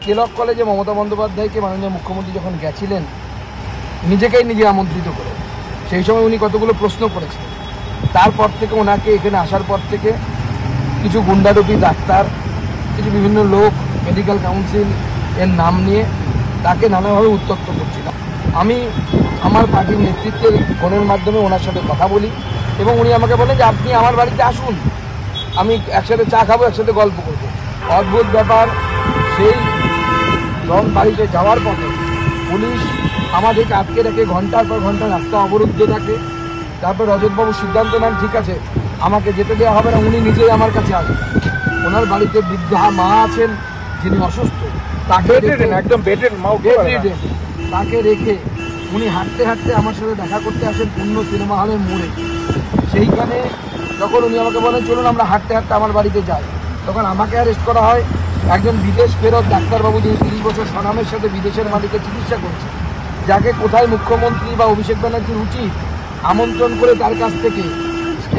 কেলক কলেজে মমতা বন্দ্যোপাধ্যায়কে মাননীয় মুখ্যমন্ত্রী যখন গেছিলেন নিজেকেই নিজে আমন্ত্রিত করে, সেই সময় উনি কতগুলো প্রশ্ন করেছেন। তারপর থেকে ওনাকে এখানে আসার পর থেকে কিছু গুন্ডারূপী ডাক্তার, কিছু বিভিন্ন লোক মেডিকেল কাউন্সিল এর নাম নিয়ে তাকে নানাভাবে উত্ত্যক্ত করছিল। আমি আমার পার্টির নেতৃত্বের ফোনের মাধ্যমে ওনার সাথে কথা বলি এবং উনি আমাকে বলেন যে আপনি আমার বাড়িতে আসুন, আমি একসাথে চা খাবো, একসাথে গল্প করবো। অদ্ভুত ব্যাপার, সেই বাড়িতে যাওয়ার পথে পুলিশ আমাদেরকে আটকে রেখে ঘন্টার পর ঘন্টা রাস্তা অবরুদ্ধ থাকে। তারপর রজতবাবু সিদ্ধান্ত নেন ঠিক আছে আমাকে যেতে দেওয়া হবে না, উনি নিজেই আমার কাছে আসেন। ওনার বাড়িতে বৃদ্ধা মা আছেন যিনি অসুস্থ, তাকে একদম তাকে রেখে উনি হাঁটতে হাঁটতে আমার সাথে দেখা করতে আসেন পূর্ণ সিনেমা হলের মোড়ে। সেইখানে যখন উনি আমাকে বলেন চলুন আমরা হাঁটতে হাঁটতে আমার বাড়িতে যাই, তখন আমাকে অ্যারেস্ট করা হয়। একজন বিদেশ ফেরত ডাক্তারবাবু যিনি 30 বছর স্বনামের সাথে বিদেশের মাটিতে চিকিৎসা করছে, যাকে কোথায় মুখ্যমন্ত্রী বা অভিষেক ব্যানার্জির উচিত আমন্ত্রণ করে তার কাছ থেকে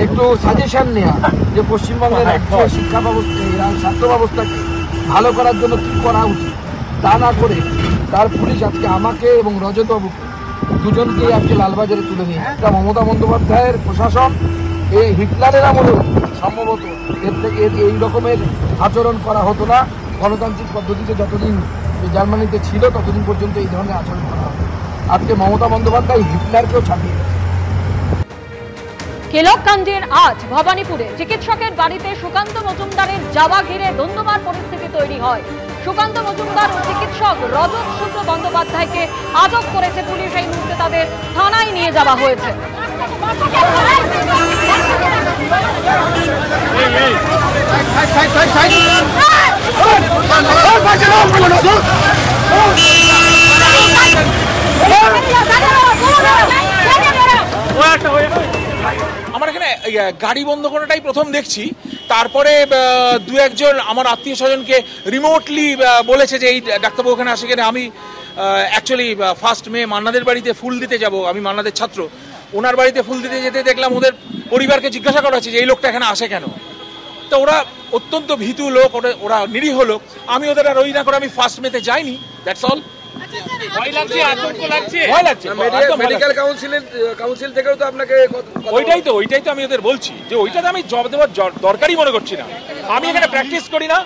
একটু সাজেশন নেওয়া যে পশ্চিমবঙ্গের রাজ্যের শিক্ষা ব্যবস্থা, স্বাস্থ্য ব্যবস্থাকে ভালো করার জন্য কী করা উচিত, তা না করে তার পুলিশ আজকে আমাকে এবং রজতবাবুকে দুজনকেই আজকে লালবাজারে তুলে নিয়ে একটা মমতা বন্দ্যোপাধ্যায়ের প্রশাসন এই হিটলারের আমলেও সম্ভবত এর থেকে এই রকমের আচরণ করা হতো না। গণতান্ত্রিক পদ্ধতিতে যতদিন জার্মানিতে ছিল ততদিন পর্যন্ত এই ধরনের আচরণ করা হতো। আজকে মমতা বন্দ্যোপাধ্যায় হিটলারকেও ছাপিয়ে গেছে। কেলক কাণ্ডের আজ ভবানীপুরে চিকিৎসকের বাড়িতে সুকান্ত মজুমদারের যাওয়া ঘিরে ধন্যবাদ পরিস্থিতি তৈরি হয়। সুকান্ত মজুমদার ও চিকিৎসক রজত শুক্ল বন্দ্যোপাধ্যায়কে আটক করেছে পুলিশ। এই মুহূর্তে তাদের থানায় নিয়ে যাওয়া হয়েছে। আমার এখানে গাড়ি বন্ধ করাটাই প্রথম দেখছি, তারপরে দু একজন আমার আত্মীয় স্বজনকে রিমোটলি বলেছে যে এই ডাক্তারবাবু ওখানে আসে কিনা। আমি অ্যাকচুয়ালি 1 মে মান্নাদের বাড়িতে ফুল দিতে যাব, আমি মান্নাদের ছাত্র, ওনার বাড়িতে ফুল দিতে যেতে দেখলাম ওদের পরিবারকে জিজ্ঞাসা করা হচ্ছে যে এই লোকটা এখানে আসে কেন। তো ওরা অত্যন্ত ভীতু লোক, ওরা নিরীহ লোক, আমি ওদের আর ওই না করে আমি 1 মেতে যাইনি, দ্যাটস অল। ওইটাই তো আমি ওদের বলছি যে ওইটাতে আমি জবাব দেওয়ার দরকারই মনে করছি না। আমি এখানে প্র্যাকটিস করি না,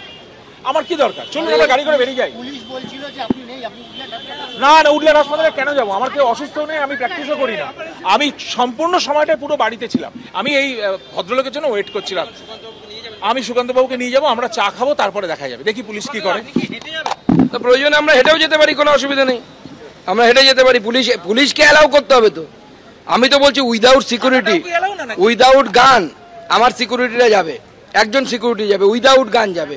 আমার কি দরকার? চলুন আমরা গাড়ি করে বেরিয়ে যাই। না না, উডল্যান্ড হাসপাতালে কেন যাবো? আমার কেউ অসুস্থ নেই, আমি প্র্যাকটিসও করি না। আমি সম্পূর্ণ সময়টা পুরো বাড়িতে ছিলাম, আমি এই ভদ্রলোকের জন্য ওয়েট করছিলাম। আমি সুকান্তবাবুকে নিয়ে যাবো, আমরা চা খাবো, তারপরে দেখা যাবে, দেখি পুলিশ কি করে। তো প্রয়োজনে আমরা হেঁটেও যেতে পারি, কোনো অসুবিধা নেই, আমরা হেঁটে যেতে পারি। পুলিশকে অ্যালাউ করতে হবে তো। আমি তো বলছি উইদাউট সিকিউরিটি, উইদাউট গান আমার সিকিউরিটিরা যাবে, একজন সিকিউরিটি যাবে, উইদাউট গান যাবে।